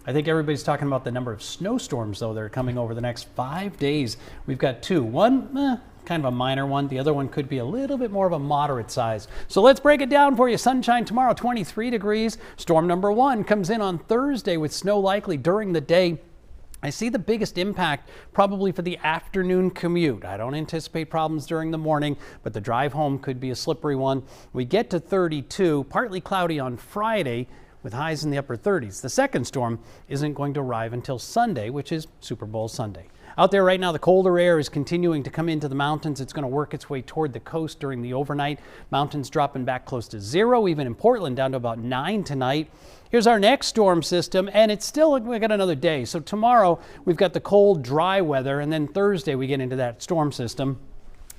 I think everybody's talking about the number of snowstorms, though, that are coming over the next 5 days. We've got two. One, kind of a minor one. The other one could be a little bit more of a moderate size. So let's break it down for you. Sunshine tomorrow, 23 degrees. Storm number one comes in on Thursday with snow likely during the day. I see the biggest impact probably for the afternoon commute. I don't anticipate problems during the morning, but the drive home could be a slippery one. We get to 32, partly cloudy on Friday, with highs in the upper 30s. The second storm isn't going to arrive until Sunday, which is Super Bowl Sunday. Out there right now, the colder air is continuing to come into the mountains. It's going to work its way toward the coast during the overnight. Mountains dropping back close to 0, even in Portland down to about 9 tonight. Here's our next storm system, and it's still, we got another day. So tomorrow we've got the cold, dry weather, and then Thursday we get into that storm system.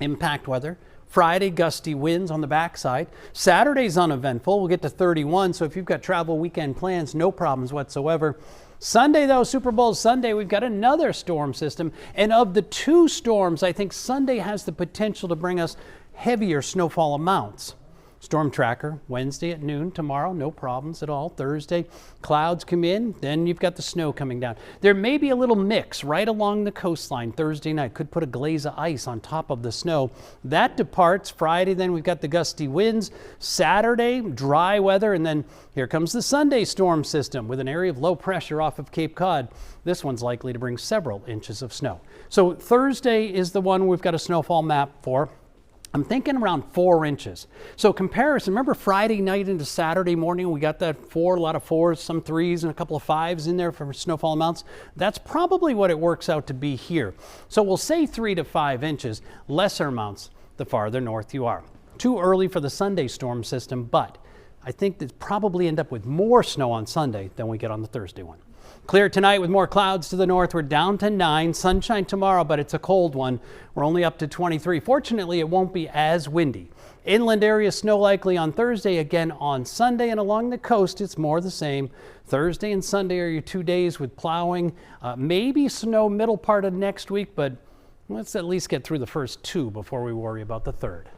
Impact weather. Friday, gusty winds on the backside. Saturday's uneventful. We'll get to 31. So if you've got travel weekend plans, no problems whatsoever. Sunday, though, Super Bowl Sunday, we've got another storm system. And of the two storms, I think Sunday has the potential to bring us heavier snowfall amounts. Storm tracker, Wednesday at noon, tomorrow, no problems at all. Thursday, clouds come in, then you've got the snow coming down. There may be a little mix right along the coastline Thursday night. Could put a glaze of ice on top of the snow. That departs Friday, then we've got the gusty winds. Saturday, dry weather, and then here comes the Sunday storm system with an area of low pressure off of Cape Cod. This one's likely to bring several inches of snow. So Thursday is the one we've got a snowfall map for. I'm thinking around 4 inches. So comparison, remember Friday night into Saturday morning, we got that 4, a lot of 4s, some 3s, and a couple of 5s in there for snowfall amounts. That's probably what it works out to be here. So we'll say 3 to 5 inches, lesser amounts the farther north you are. Too early for the Sunday storm system, but I think that probably end up with more snow on Sunday than we get on the Thursday one. Clear tonight with more clouds to the north. We're down to 9. Sunshine tomorrow, but it's a cold one. We're only up to 23. Fortunately, it won't be as windy. Inland areas snow likely on Thursday, again on Sunday, and along the coast it's more the same. Thursday and Sunday are your 2 days with plowing. Maybe snow middle part of next week, but let's at least get through the first 2 before we worry about the third.